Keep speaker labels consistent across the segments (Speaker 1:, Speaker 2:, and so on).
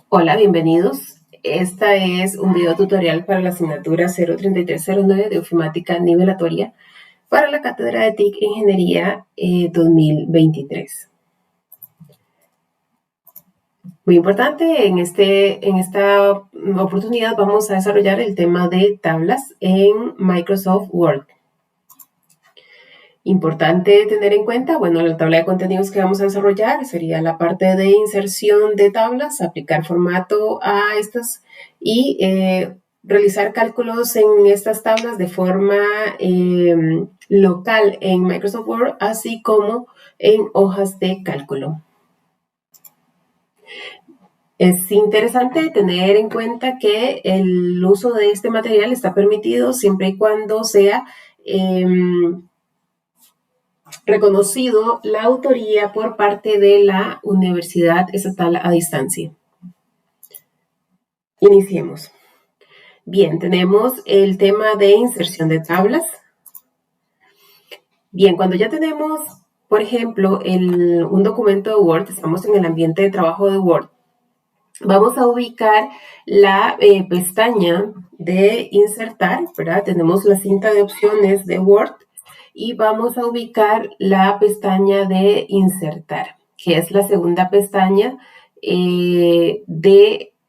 Speaker 1: Hola, bienvenidos. Esta es un video tutorial para la asignatura 03309 de ofimática nivelatoria para la cátedra de TIC Ingeniería 2023. Muy importante, en esta oportunidad vamos a desarrollar el tema de tablas en Microsoft Word. Importante tener en cuenta, bueno, la tabla de contenidos que vamos a desarrollar sería la parte de inserción de tablas, aplicar formato a estas y realizar cálculos en estas tablas de forma local en Microsoft Word, así como en hojas de cálculo. Es interesante tener en cuenta que el uso de este material está permitido siempre y cuando sea reconocido la autoría por parte de la Universidad Estatal a Distancia. Iniciemos. Bien, tenemos el tema de inserción de tablas. Bien, cuando ya tenemos, por ejemplo, un documento de Word, estamos en el ambiente de trabajo de Word, vamos a ubicar la pestaña de insertar, ¿verdad? Tenemos la cinta de opciones de Word y vamos a ubicar la pestaña de insertar, que es la segunda pestaña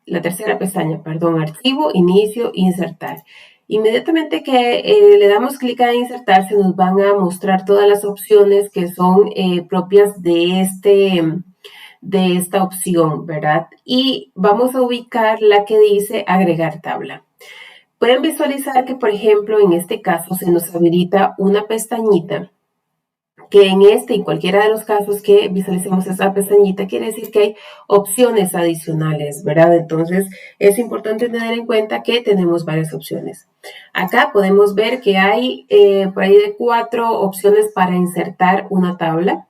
Speaker 1: la tercera pestaña, perdón, archivo, inicio, insertar. Inmediatamente que le damos clic a insertar, se nos van a mostrar todas las opciones que son propias de esta opción, ¿verdad? Y vamos a ubicar la que dice agregar tabla. Pueden visualizar que, por ejemplo, en este caso se nos habilita una pestañita que en este y cualquiera de los casos que visualicemos esa pestañita quiere decir que hay opciones adicionales, ¿verdad? Entonces es importante tener en cuenta que tenemos varias opciones. Acá podemos ver que hay por ahí de 4 opciones para insertar una tabla.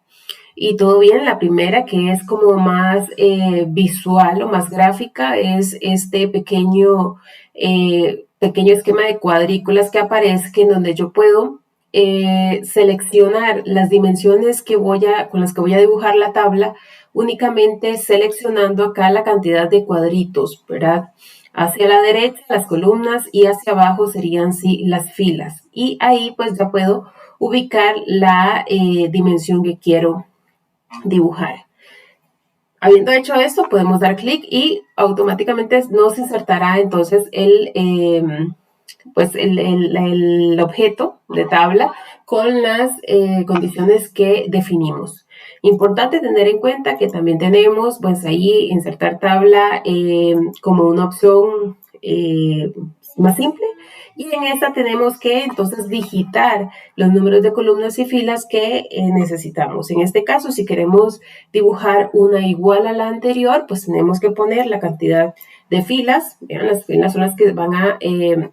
Speaker 1: Y todo bien, la primera que es como más visual o más gráfica es este pequeño esquema de cuadrículas que aparece en donde yo puedo seleccionar las dimensiones con las que voy a dibujar la tabla, únicamente seleccionando acá la cantidad de cuadritos, ¿verdad? Hacia la derecha las columnas y hacia abajo serían sí las filas. Y ahí pues ya puedo ubicar la dimensión que quiero dibujar. Habiendo hecho esto, podemos dar clic y automáticamente nos insertará entonces el objeto de tabla con las condiciones que definimos. Importante tener en cuenta que también tenemos pues ahí insertar tabla como una opción más simple, y en esta tenemos que entonces digitar los números de columnas y filas que necesitamos. En este caso, si queremos dibujar una igual a la anterior, pues tenemos que poner la cantidad de filas. Vean, las filas son las que van a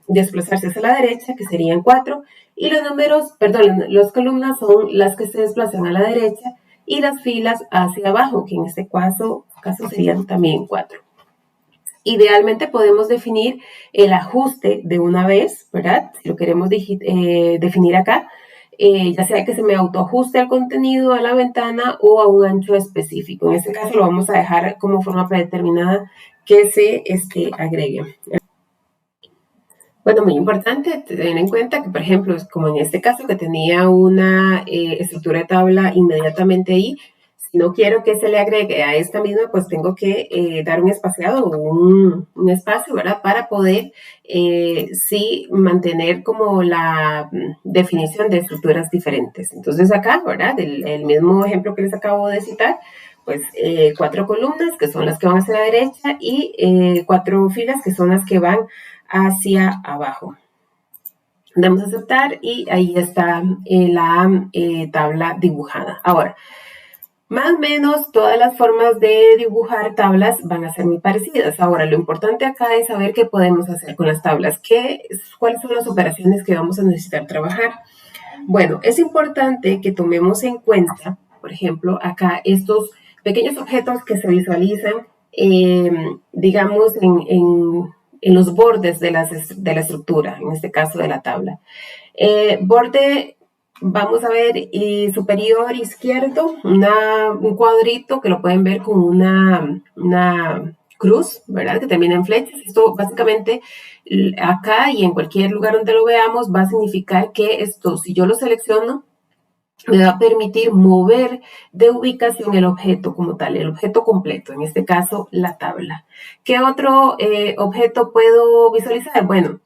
Speaker 1: desplazarse hacia la derecha, que serían 4, y las columnas son las que se desplazan a la derecha y las filas hacia abajo, que en este caso serían también 4. Idealmente podemos definir el ajuste de una vez, ¿verdad? Si lo queremos definir acá, ya sea que se me autoajuste al contenido, a la ventana o a un ancho específico. En este caso lo vamos a dejar como forma predeterminada que se agregue. Bueno, muy importante tener en cuenta que, por ejemplo, como en este caso que tenía una estructura de tabla inmediatamente ahí, si no quiero que se le agregue a esta misma, pues tengo que dar un espaciado o un espacio, ¿verdad? Para poder, sí, mantener como la definición de estructuras diferentes. Entonces acá, ¿verdad? El mismo ejemplo que les acabo de citar, pues 4 columnas que son las que van hacia la derecha y 4 filas que son las que van hacia abajo. Damos a aceptar y ahí está la tabla dibujada. Ahora, más o menos todas las formas de dibujar tablas van a ser muy parecidas. Ahora, lo importante acá es saber qué podemos hacer con las tablas. ¿Cuáles son las operaciones que vamos a necesitar trabajar? Bueno, es importante que tomemos en cuenta, por ejemplo, acá estos pequeños objetos que se visualizan, digamos, en los bordes de la estructura, en este caso de la tabla. Borde, vamos a ver, superior izquierdo, un cuadrito que lo pueden ver con una cruz, ¿verdad? Que termina en flechas. Esto básicamente acá y en cualquier lugar donde lo veamos va a significar que esto, si yo lo selecciono, me va a permitir mover de ubicación el objeto como tal, el objeto completo, en este caso la tabla. ¿Qué otro objeto puedo visualizar? Bueno,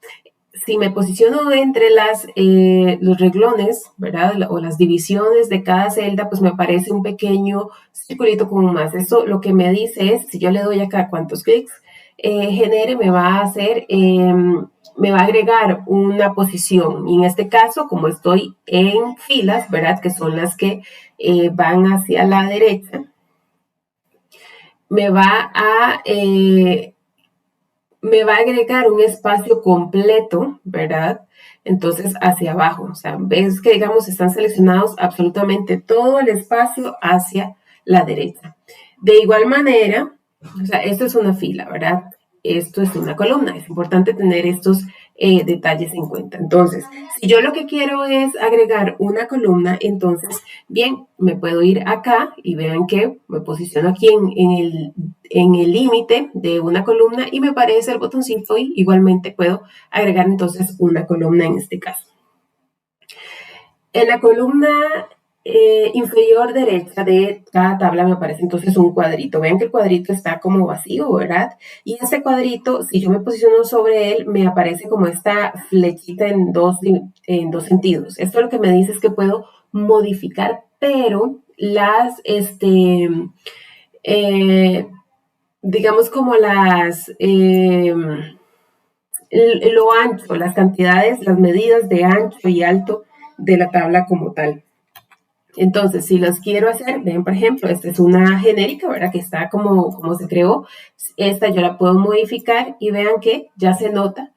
Speaker 1: si me posiciono entre los renglones, ¿verdad? O las divisiones de cada celda, pues me aparece un pequeño circulito con un más. Eso lo que me dice es, si yo le doy acá cuántos clics genere, me va a hacer, me va a agregar una posición. Y en este caso, como estoy en filas, ¿verdad? Que son las que van hacia la derecha, me va a agregar un espacio completo, ¿verdad? Entonces, hacia abajo. O sea, ves que, digamos, están seleccionados absolutamente todo el espacio hacia la derecha. De igual manera, o sea, esto es una fila, ¿verdad? Esto es una columna. Es importante tener estos detalles en cuenta. Entonces, si yo lo que quiero es agregar una columna, entonces, bien, me puedo ir acá y vean que me posiciono aquí en el límite de una columna y me aparece el botoncito y igualmente puedo agregar entonces una columna en este caso. En la columna inferior derecha de cada tabla me aparece entonces un cuadrito. Vean que el cuadrito está como vacío, ¿verdad? Y este cuadrito, si yo me posiciono sobre él, me aparece como esta flechita en dos sentidos. Esto lo que me dice es que puedo modificar, pero digamos como lo ancho, las cantidades, las medidas de ancho y alto de la tabla como tal. Entonces, si los quiero hacer, ven, por ejemplo, esta es una genérica, ¿verdad? Que está como se creó. Esta yo la puedo modificar y vean que ya se nota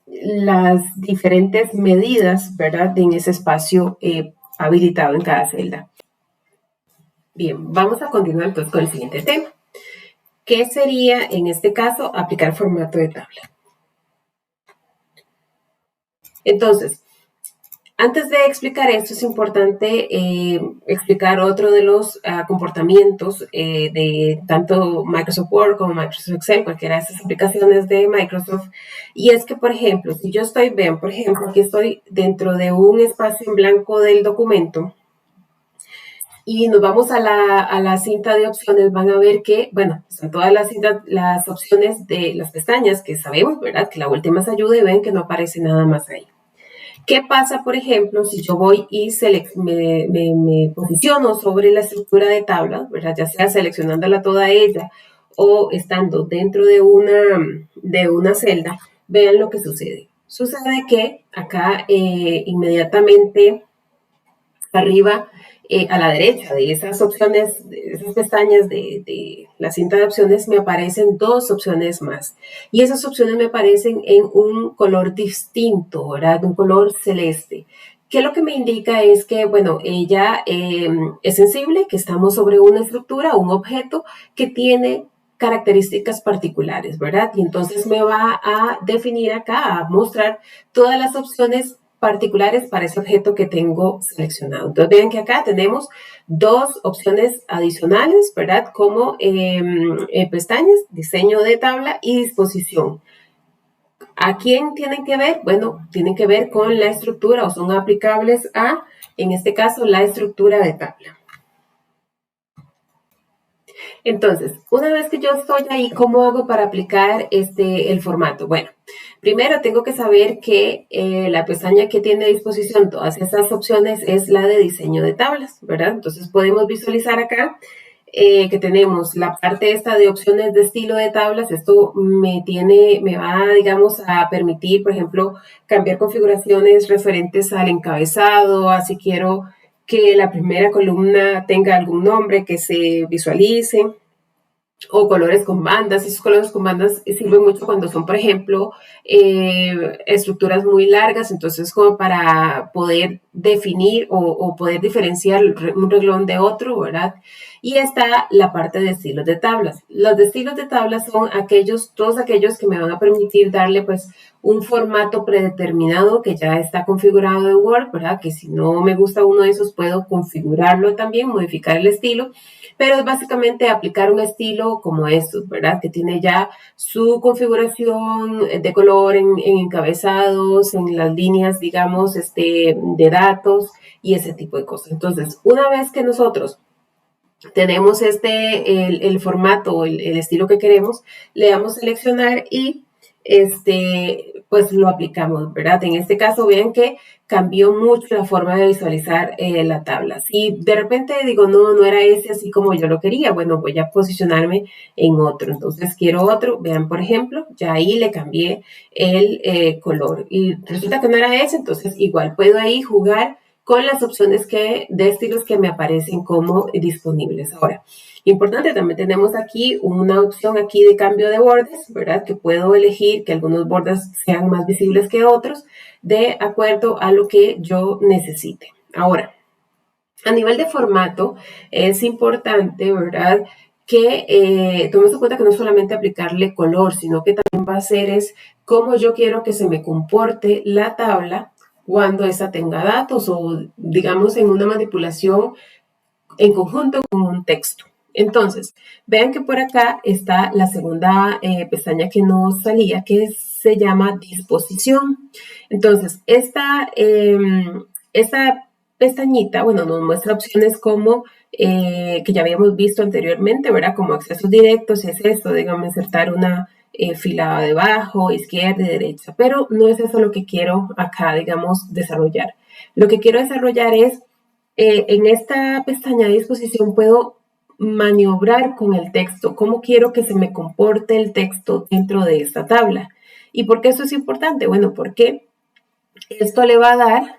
Speaker 1: las diferentes medidas, ¿verdad? En ese espacio habilitado en cada celda. Bien, vamos a continuar entonces con el siguiente tema. ¿Qué sería, en este caso, aplicar formato de tabla? Entonces, antes de explicar esto, es importante explicar otro de los comportamientos de tanto Microsoft Word como Microsoft Excel, cualquiera de esas aplicaciones de Microsoft. Y es que, por ejemplo, si yo vean, por ejemplo, aquí estoy dentro de un espacio en blanco del documento y nos vamos a la cinta de opciones, van a ver que, bueno, son todas las opciones de las pestañas que sabemos, ¿verdad? Que la última es ayuda y ven que no aparece nada más ahí. ¿Qué pasa, por ejemplo, si yo voy y me posiciono sobre la estructura de tabla, ¿verdad? Ya sea seleccionándola toda ella o estando dentro de una celda? Vean lo que sucede. Sucede que acá inmediatamente arriba, a la derecha de esas opciones, de esas pestañas de la cinta de opciones, me aparecen dos opciones más. Y esas opciones me aparecen en un color distinto, ¿verdad? Un color celeste. Que lo que me indica es que, bueno, ella es sensible, que estamos sobre una estructura, un objeto que tiene características particulares, ¿verdad? Y entonces me va a definir acá, a mostrar todas las opciones particulares para ese objeto que tengo seleccionado. Entonces vean que acá tenemos dos opciones adicionales, ¿verdad? Como pestañas, diseño de tabla y disposición. ¿A quién tienen que ver? Bueno, tienen que ver con la estructura o son aplicables a, en este caso, la estructura de tabla. Entonces, una vez que yo estoy ahí, ¿cómo hago para aplicar el formato? Bueno, primero tengo que saber que la pestaña que tiene a disposición todas estas opciones es la de diseño de tablas, ¿verdad? Entonces podemos visualizar acá que tenemos la parte esta de opciones de estilo de tablas. Esto me va, digamos, a permitir, por ejemplo, cambiar configuraciones referentes al encabezado, así quiero que la primera columna tenga algún nombre que se visualice, o colores con bandas. Esos colores con bandas sirven mucho cuando son, por ejemplo, estructuras muy largas, entonces como para poder definir o poder diferenciar un renglón de otro, ¿verdad? Y está la parte de estilos de tablas. Los de estilos de tablas son todos aquellos que me van a permitir darle pues un formato predeterminado que ya está configurado en Word, ¿verdad? Que si no me gusta uno de esos puedo configurarlo también, modificar el estilo, pero es básicamente aplicar un estilo como estos, ¿verdad? Que tiene ya su configuración de color en encabezados, en las líneas, digamos, de datos y ese tipo de cosas. Entonces, una vez que nosotros tenemos el formato, el estilo que queremos, le damos seleccionar y pues lo aplicamos, ¿verdad? En este caso, vean que cambió mucho la forma de visualizar la tabla. Si de repente digo, no era ese así como yo lo quería, bueno, voy a posicionarme en otro. Entonces, quiero otro. Vean, por ejemplo, ya ahí le cambié el color. Y resulta que no era ese, entonces igual puedo ahí jugar con las opciones de estilos que me aparecen como disponibles. Ahora, importante, también tenemos aquí una opción aquí de cambio de bordes, ¿verdad? Que puedo elegir que algunos bordes sean más visibles que otros de acuerdo a lo que yo necesite. Ahora, a nivel de formato, es importante, ¿verdad? Que tomemos en cuenta que no solamente aplicarle color, sino que también va a ser es cómo yo quiero que se me comporte la tabla cuando esta tenga datos o, digamos, en una manipulación en conjunto con un texto. Entonces, vean que por acá está la segunda pestaña que nos salía, que se llama disposición. Entonces, esta pestañita, bueno, nos muestra opciones como que ya habíamos visto anteriormente, ¿verdad? Como accesos directos, es esto, digamos, insertar una fila debajo, izquierda y derecha, pero no es eso lo que quiero acá, digamos, desarrollar. Lo que quiero desarrollar es en esta pestaña de disposición puedo maniobrar con el texto, cómo quiero que se me comporte el texto dentro de esta tabla. ¿Y por qué esto es importante? Bueno, porque esto le va a dar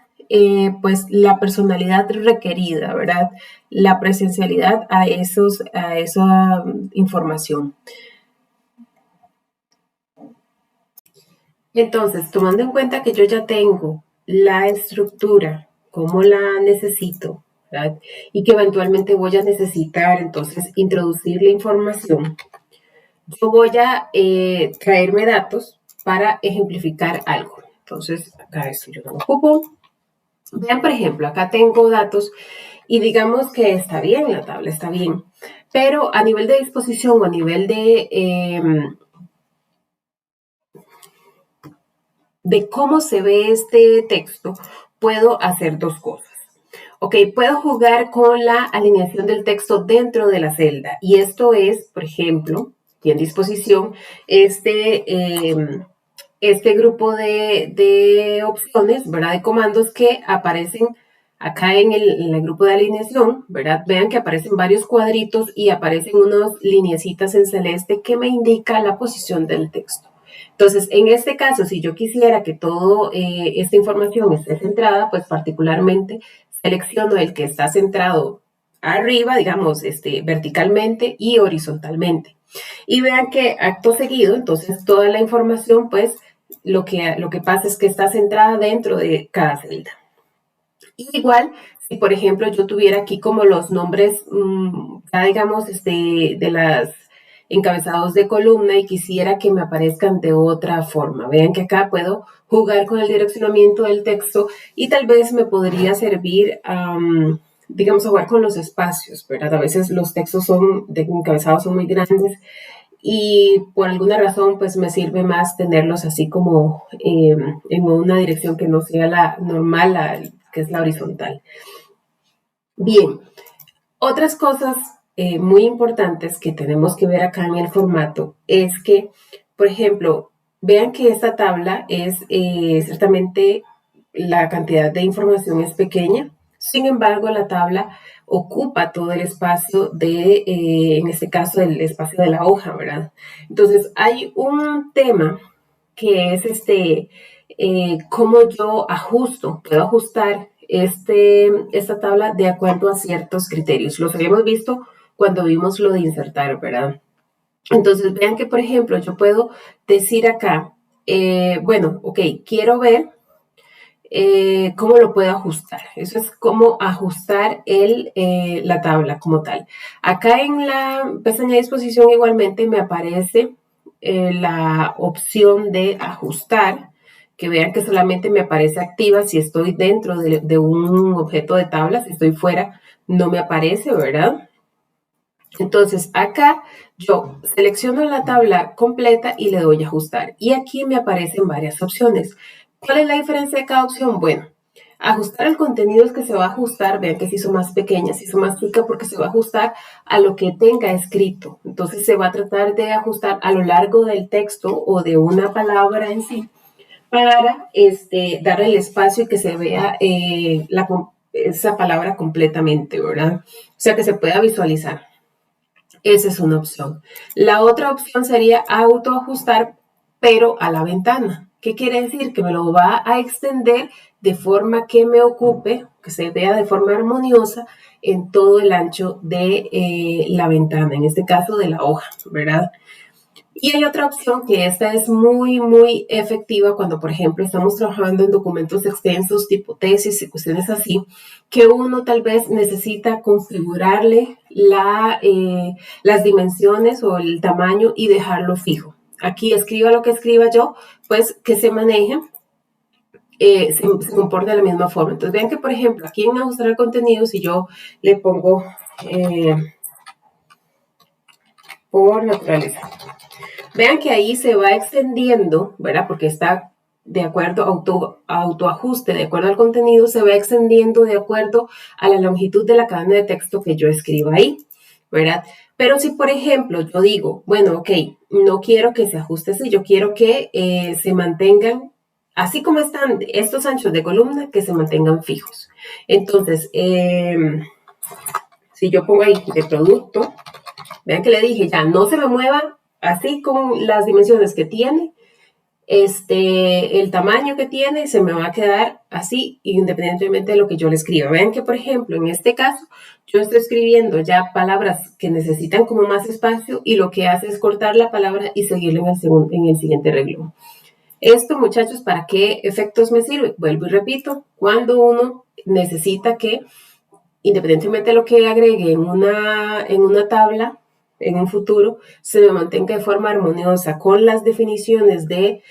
Speaker 1: pues la personalidad requerida, ¿verdad? La presencialidad a esa información. Entonces, tomando en cuenta que yo ya tengo la estructura, cómo la necesito, ¿verdad? Y que eventualmente voy a necesitar entonces introducir la información, yo voy a traerme datos para ejemplificar algo. Entonces, acá esto yo lo ocupo. Vean, por ejemplo, acá tengo datos y digamos que está bien, la tabla está bien, pero a nivel de disposición o a nivel de cómo se ve este texto, puedo hacer dos cosas. Ok, puedo jugar con la alineación del texto dentro de la celda. Y esto es, por ejemplo, y en disposición, este grupo de opciones, ¿verdad? De comandos que aparecen acá en el grupo de alineación, ¿verdad? Vean que aparecen varios cuadritos y aparecen unas lineecitas en celeste que me indica la posición del texto. Entonces, en este caso, si yo quisiera que toda esta información esté centrada, pues particularmente selecciono el que está centrado arriba, digamos, verticalmente y horizontalmente. Y vean que acto seguido, entonces toda la información, pues, lo que pasa es que está centrada dentro de cada celda. Y igual, si por ejemplo yo tuviera aquí como los nombres, ya digamos, de las encabezados de columna y quisiera que me aparezcan de otra forma. Vean que acá puedo jugar con el direccionamiento del texto y tal vez me podría servir, digamos, a jugar con los espacios, ¿verdad? A veces los textos de encabezados son muy grandes y por alguna razón pues me sirve más tenerlos así como en una dirección que no sea la normal, que es la horizontal. Bien, otras cosas muy importantes que tenemos que ver acá en el formato es que, por ejemplo, vean que esta tabla es ciertamente la cantidad de información es pequeña, sin embargo la tabla ocupa todo el espacio en este caso, el espacio de la hoja, ¿verdad? Entonces hay un tema que es cómo yo puedo ajustar esta tabla de acuerdo a ciertos criterios. Los habíamos visto cuando vimos lo de insertar, ¿verdad? Entonces, vean que, por ejemplo, yo puedo decir acá, bueno, ok, quiero ver cómo lo puedo ajustar. Eso es cómo ajustar la tabla como tal. Acá en la pestaña de disposición igualmente me aparece la opción de ajustar, que vean que solamente me aparece activa si estoy dentro de un objeto de tabla, si estoy fuera no me aparece, ¿verdad? Entonces acá yo selecciono la tabla completa y le doy a ajustar. Y aquí me aparecen varias opciones. ¿Cuál es la diferencia de cada opción? Bueno, ajustar el contenido es que se va a ajustar, vean que se hizo más pequeña, se hizo más chica porque se va a ajustar a lo que tenga escrito. Entonces se va a tratar de ajustar a lo largo del texto o de una palabra en sí para dar el espacio y que se vea esa palabra completamente, ¿verdad? O sea, que se pueda visualizar. Esa es una opción. La otra opción sería autoajustar, pero a la ventana. ¿Qué quiere decir? Que me lo va a extender de forma que me ocupe, que se vea de forma armoniosa en todo el ancho de la ventana, en este caso de la hoja, ¿verdad? Y hay otra opción que esta es muy, muy efectiva cuando, por ejemplo, estamos trabajando en documentos extensos tipo tesis y cuestiones así, que uno tal vez necesita configurarle las dimensiones o el tamaño y dejarlo fijo. Aquí escriba lo que escriba yo, pues que se maneje, se comporta de la misma forma. Entonces vean que, por ejemplo, aquí en ajustar el contenido, si yo le pongo por naturaleza, vean que ahí se va extendiendo, ¿verdad? Porque está de acuerdo autoajuste, de acuerdo al contenido, se va extendiendo de acuerdo a la longitud de la cadena de texto que yo escriba ahí, ¿verdad? Pero si, por ejemplo, yo digo, bueno, ok, no quiero que se ajuste así, yo quiero que se mantengan, así como están estos anchos de columna, que se mantengan fijos. Entonces, si yo pongo ahí de producto, vean que le dije, ya no se me mueva así con las dimensiones que tiene, el tamaño que tiene, se me va a quedar así independientemente de lo que yo le escriba. Vean que, por ejemplo, en este caso, yo estoy escribiendo ya palabras que necesitan como más espacio y lo que hace es cortar la palabra y seguirlo en el siguiente renglón. Esto, muchachos, ¿para qué efectos me sirve? Vuelvo y repito, cuando uno necesita que, independientemente de lo que agregue en una tabla, en un futuro, se me mantenga de forma armoniosa con las definiciones de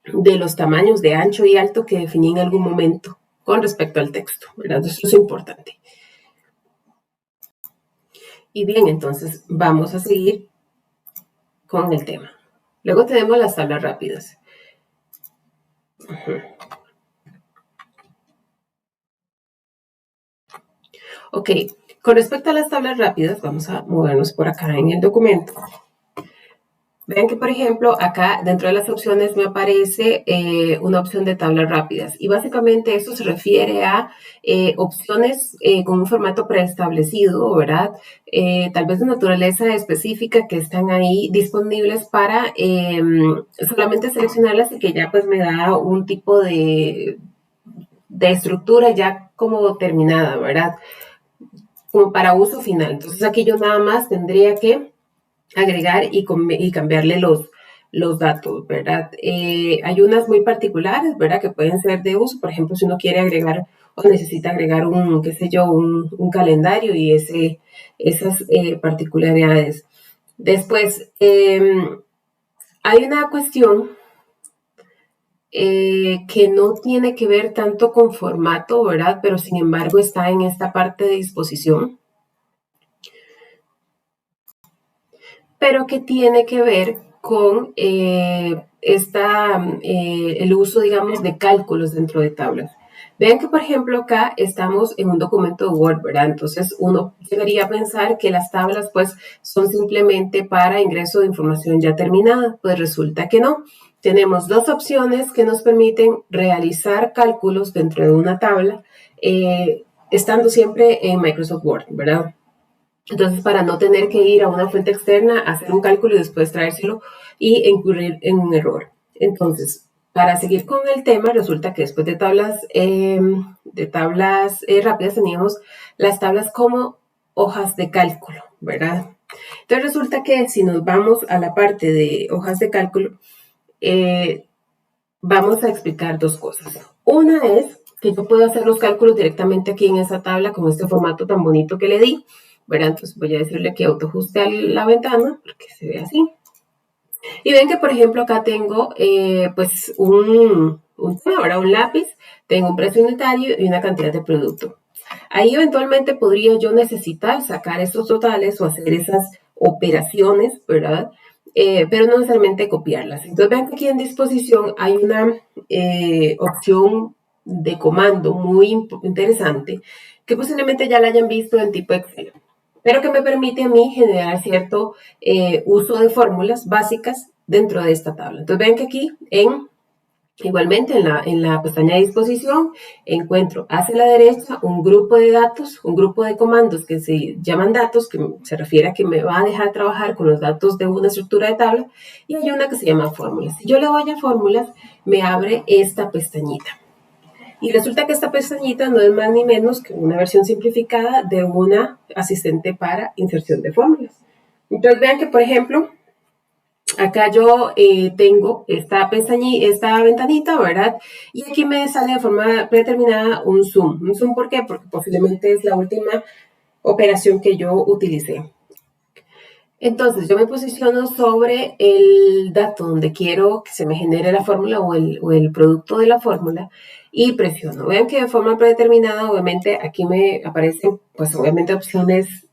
Speaker 1: los tamaños de ancho y alto que definí en algún momento con respecto al texto, ¿verdad? Eso es importante. Y bien, entonces vamos a seguir con el tema. Luego tenemos las tablas rápidas. Ok, con respecto a las tablas rápidas, vamos a movernos por acá en el documento. Vean que, por ejemplo, acá dentro de las opciones me aparece una opción de tablas rápidas y básicamente esto se refiere a opciones con un formato preestablecido, ¿verdad? Tal vez de naturaleza específica que están ahí disponibles para solamente seleccionarlas y que ya pues me da un tipo de estructura ya como terminada, ¿verdad? Como para uso final. Entonces aquí yo nada más tendría que agregar y cambiarle los datos, ¿verdad? Hay unas muy particulares, ¿verdad? Que pueden ser de uso, por ejemplo, si uno quiere agregar o necesita agregar qué sé yo, un calendario y esas particularidades. Después, hay una cuestión que no tiene que ver tanto con formato, ¿verdad? Pero sin embargo está en esta parte de disposición, pero que tiene que ver con el uso, digamos, de cálculos dentro de tablas. Vean que, por ejemplo, acá estamos en un documento de Word, ¿verdad? Entonces, uno debería pensar que las tablas, pues, son simplemente para ingreso de información ya terminada. Pues resulta que no. Tenemos dos opciones que nos permiten realizar cálculos dentro de una tabla, estando siempre en Microsoft Word, ¿verdad? Entonces, para no tener que ir a una fuente externa, hacer un cálculo y después traérselo y incurrir en un error. Entonces, para seguir con el tema, resulta que después de tablas rápidas teníamos las tablas como hojas de cálculo, ¿verdad? Entonces, resulta que si nos vamos a la parte de hojas de cálculo, vamos a explicar dos cosas. Una es que yo puedo hacer los cálculos directamente aquí en esa tabla con este formato tan bonito que le di, ¿verdad? Entonces voy a decirle que autoajuste a la ventana porque se ve así. Y ven que, por ejemplo, acá tengo pues un lápiz, tengo un precio unitario y una cantidad de producto. Ahí eventualmente podría yo necesitar sacar estos totales o hacer esas operaciones, ¿verdad? Pero no necesariamente copiarlas. Entonces vean que aquí en disposición hay una opción de comando muy interesante que posiblemente ya la hayan visto en tipo Excel, pero que me permite a mí generar cierto uso de fórmulas básicas dentro de esta tabla. Entonces vean que aquí igualmente en la pestaña de disposición encuentro hacia la derecha un grupo de datos, un grupo de comandos que se llaman datos, que se refiere a que me va a dejar trabajar con los datos de una estructura de tabla, y hay una que se llama fórmulas. Si yo le doy a fórmulas, me abre esta pestañita. Y resulta que esta pestañita no es más ni menos que una versión simplificada de una asistente para inserción de fórmulas. Entonces vean que, por ejemplo, acá yo tengo esta ventanita, ¿verdad? Y aquí me sale de forma predeterminada un zoom. ¿Un zoom por qué? Porque posiblemente es la última operación que yo utilicé. Entonces yo me posiciono sobre el dato donde quiero que se me genere la fórmula o el producto de la fórmula y presiono. Vean que de forma predeterminada, obviamente, aquí me aparecen, pues obviamente, opciones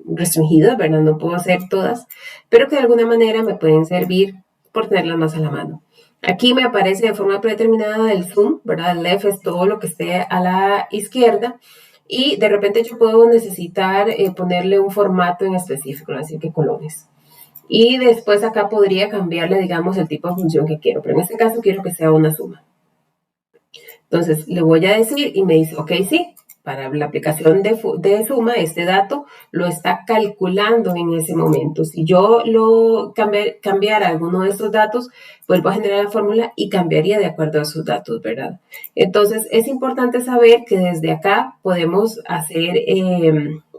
Speaker 1: restringidas, ¿verdad? No puedo hacer todas, pero que de alguna manera me pueden servir por tenerlas más a la mano. Aquí me aparece de forma predeterminada el zoom, ¿verdad? El left es todo lo que esté a la izquierda. Y de repente yo puedo necesitar ponerle un formato en específico, así que colores. Y después acá podría cambiarle, digamos, el tipo de función que quiero, pero en este caso quiero que sea una suma. Entonces le voy a decir y me dice, ok, sí, para la aplicación de suma, este dato lo está calculando en ese momento. Si yo lo cambiara alguno de estos datos, vuelvo a generar la fórmula y cambiaría de acuerdo a esos datos, ¿verdad? Entonces es importante saber que desde acá podemos hacer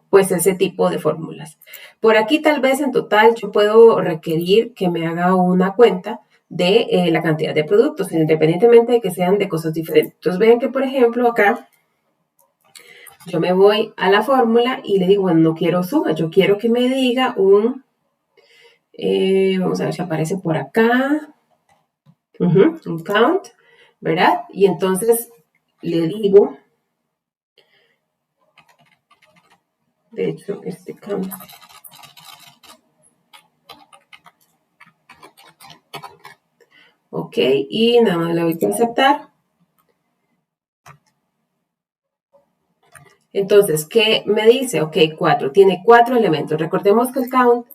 Speaker 1: pues ese tipo de fórmulas. Por aquí tal vez en total yo puedo requerir que me haga una cuenta de la cantidad de productos, independientemente de que sean de cosas diferentes. Entonces vean que, por ejemplo, acá yo me voy a la fórmula y le digo, bueno, no quiero suma, yo quiero que me diga vamos a ver si aparece por acá, un count, ¿verdad? Y entonces le digo, de hecho, este count. Ok, y nada más le voy a aceptar. Entonces, ¿qué me dice? Ok, 4. Tiene 4 elementos. Recordemos que el count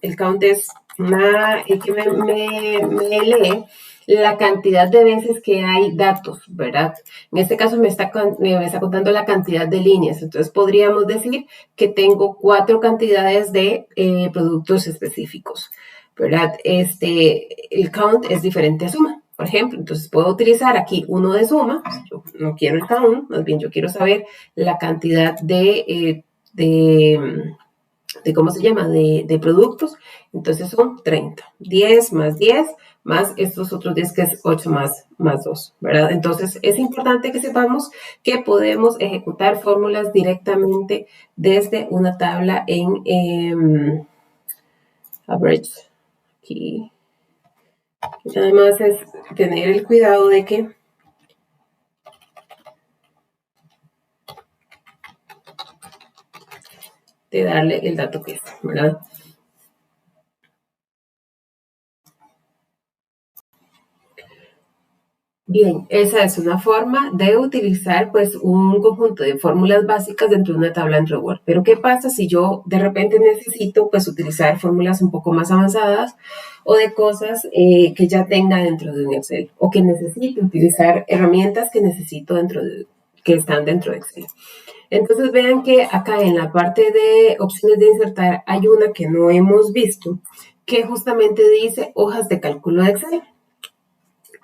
Speaker 1: es que me lee la cantidad de veces que hay datos, ¿verdad? En este caso me está contando la cantidad de líneas. Entonces, podríamos decir que tengo 4 cantidades de productos específicos, ¿verdad? El count es diferente a suma. Por ejemplo, entonces puedo utilizar aquí uno de suma, yo no quiero el count, más bien yo quiero saber la cantidad de ¿cómo se llama? De productos, entonces son 30, 10 más estos otros 10 que es 8 más 2, ¿verdad? Entonces es importante que sepamos que podemos ejecutar fórmulas directamente desde una tabla en average, aquí. Además es tener el cuidado de que de darle el dato que es, ¿verdad? Bien, esa es una forma de utilizar pues un conjunto de fórmulas básicas dentro de una tabla en Word. Pero ¿qué pasa si yo de repente necesito pues utilizar fórmulas un poco más avanzadas o de cosas que ya tenga dentro de un Excel o que necesite utilizar herramientas que necesito que están dentro de Excel? Entonces vean que acá en la parte de opciones de insertar hay una que no hemos visto que justamente dice hojas de cálculo de Excel.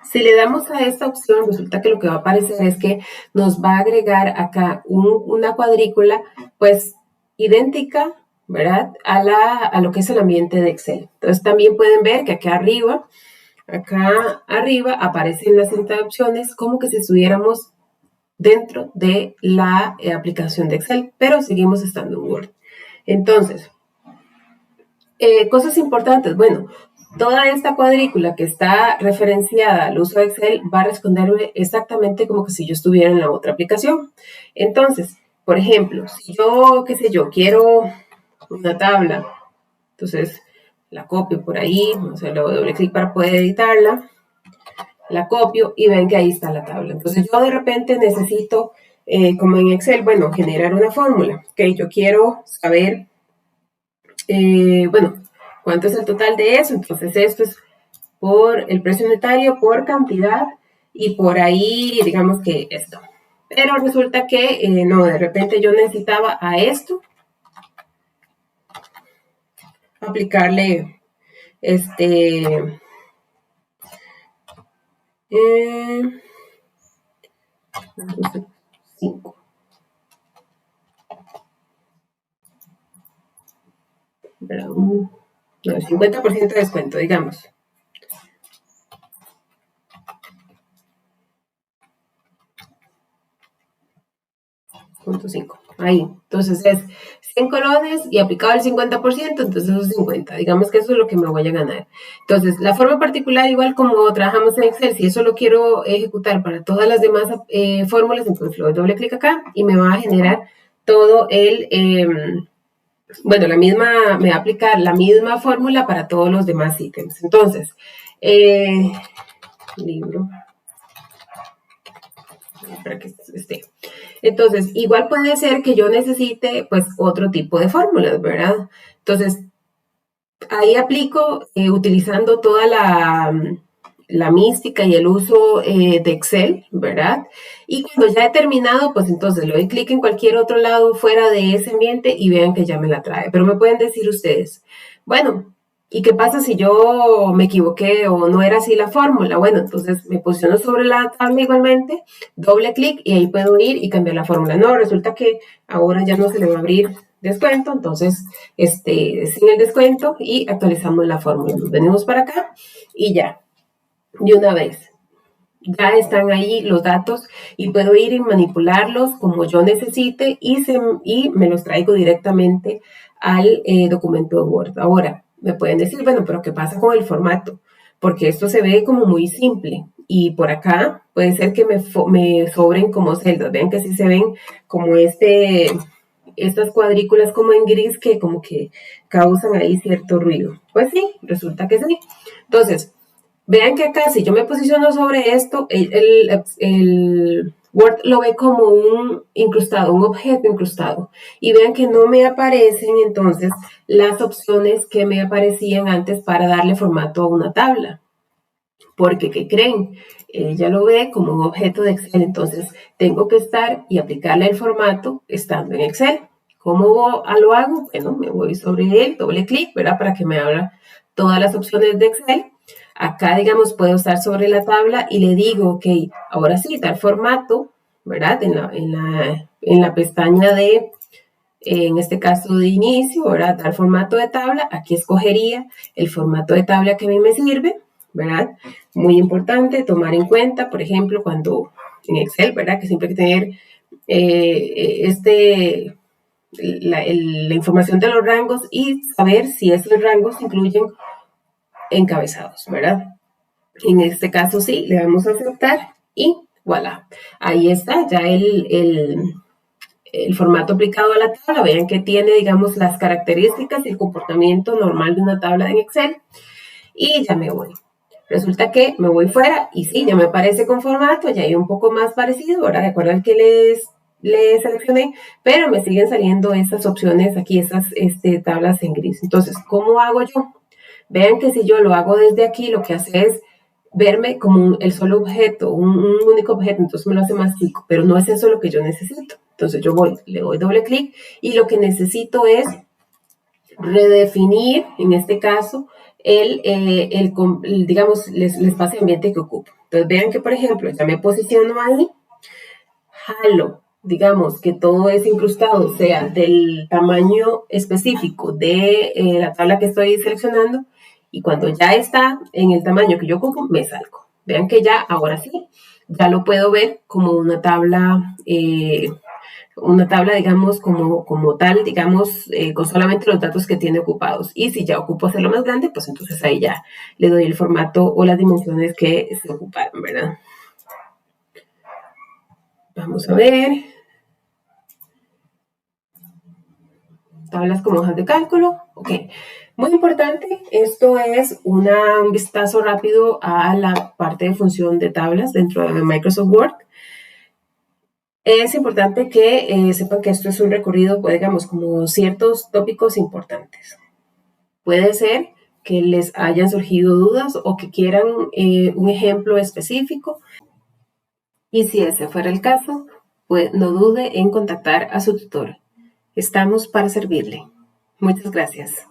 Speaker 1: Si le damos a esta opción, resulta que lo que va a aparecer es que nos va a agregar acá una cuadrícula, pues, idéntica, ¿verdad? A lo que es el ambiente de Excel. Entonces, también pueden ver que acá arriba aparecen las cinta de opciones como que si estuviéramos dentro de la aplicación de Excel, pero seguimos estando en Word. Entonces, cosas importantes. Bueno, toda esta cuadrícula que está referenciada al uso de Excel va a responderme exactamente como que si yo estuviera en la otra aplicación. Entonces, Por ejemplo, si yo, qué sé yo, quiero una tabla, entonces la copio por ahí, o sea, le doy doble clic para poder editarla, la copio y ven que ahí está la tabla. Entonces yo de repente necesito, como en Excel, bueno, generar una fórmula, que yo quiero saber, bueno, cuánto es el total de eso. Entonces esto es por el precio unitario, por cantidad y por ahí, digamos que esto. Pero resulta que no, de repente yo necesitaba a esto aplicarle este 5. No, el 50% de descuento, digamos. 0.5. Ahí. Entonces es 100 colones y aplicado el 50%, entonces eso es 50. Digamos que eso es lo que me voy a ganar. Entonces, la forma particular, igual como trabajamos en Excel, si eso lo quiero ejecutar para todas las demás fórmulas, entonces le doy doble clic acá y me va a generar todo el, bueno, me va a aplicar la misma fórmula para todos los demás ítems. Entonces, libro, para que esté. Entonces, igual puede ser que yo necesite, pues, otro tipo de fórmulas, ¿verdad? Entonces, ahí aplico utilizando toda la mística y el uso de Excel, ¿verdad? Y cuando ya he terminado, pues entonces le doy clic en cualquier otro lado fuera de ese ambiente y vean que ya me la trae. Pero me pueden decir ustedes, bueno, ¿y qué pasa si yo me equivoqué o no era así la fórmula? Bueno, entonces me posiciono sobre la tabla igualmente, doble clic y ahí puedo ir y cambiar la fórmula. No, resulta que ahora ya no se le va a abrir descuento, entonces sin el descuento y actualizamos la fórmula. Nos venimos para acá y ya, de una vez. Ya están ahí los datos y puedo ir y manipularlos como yo necesite y me los traigo directamente al documento de Word. Ahora, me pueden decir, bueno, pero ¿qué pasa con el formato? Porque esto se ve como muy simple y por acá puede ser que me sobren como celdas. Vean que sí se ven como estas cuadrículas como en gris que como que causan ahí cierto ruido. Pues sí, resulta que sí. Entonces, vean que acá, si yo me posiciono sobre esto, el Word lo ve como un incrustado, un objeto incrustado. Y vean que no me aparecen entonces las opciones que me aparecían antes para darle formato a una tabla. Porque, ¿qué creen? Ella lo ve como un objeto de Excel, entonces tengo que estar y aplicarle el formato estando en Excel. ¿Cómo lo hago? Bueno, me voy sobre él, doble clic, ¿verdad? Para que me abra todas las opciones de Excel. Acá, digamos, puedo estar sobre la tabla y le digo, ok, ahora sí, tal formato, ¿verdad? En la pestaña de, en este caso de inicio, ¿verdad? Tal formato de tabla, aquí escogería el formato de tabla que a mí me sirve, ¿verdad? Muy importante tomar en cuenta, por ejemplo, cuando en Excel, ¿verdad? Que siempre hay que tener la información de los rangos y saber si esos rangos incluyen encabezados, ¿verdad? En este caso sí, le vamos a aceptar y voilà. Ahí está ya el formato aplicado a la tabla. Vean que tiene, digamos, las características y el comportamiento normal de una tabla en Excel. Y ya me voy. Resulta que me voy fuera y sí, ya me aparece con formato, ya hay un poco más parecido, ¿verdad? Recuerden que les seleccioné, pero me siguen saliendo estas opciones aquí, estas tablas en gris. Entonces, ¿cómo hago yo? Vean que si yo lo hago desde aquí, lo que hace es verme como el solo objeto, un único objeto, entonces me lo hace más chico, pero no es eso lo que yo necesito. Entonces yo le doy doble clic y lo que necesito es redefinir, en este caso, digamos, el espacio ambiente que ocupo. Entonces vean que, por ejemplo, ya me posiciono ahí, jalo, digamos, que todo es incrustado, sea del tamaño específico de la tabla que estoy seleccionando, y cuando ya está en el tamaño que yo ocupo, me salgo. Vean que ya, ahora sí, ya lo puedo ver como una tabla, digamos, como tal, digamos, con solamente los datos que tiene ocupados. Y si ya ocupo hacerlo más grande, pues entonces ahí ya le doy el formato o las dimensiones que se ocuparon, ¿verdad? Vamos a ver. tablas como hojas de cálculo. Ok, muy importante, esto es un vistazo rápido a la parte de función de tablas dentro de Microsoft Word. Es importante que sepan que esto es un recorrido, pues, digamos, como ciertos tópicos importantes. Puede ser que les hayan surgido dudas o que quieran un ejemplo específico. Y si ese fuera el caso, pues no dude en contactar a su tutor. Estamos para servirle. Muchas gracias.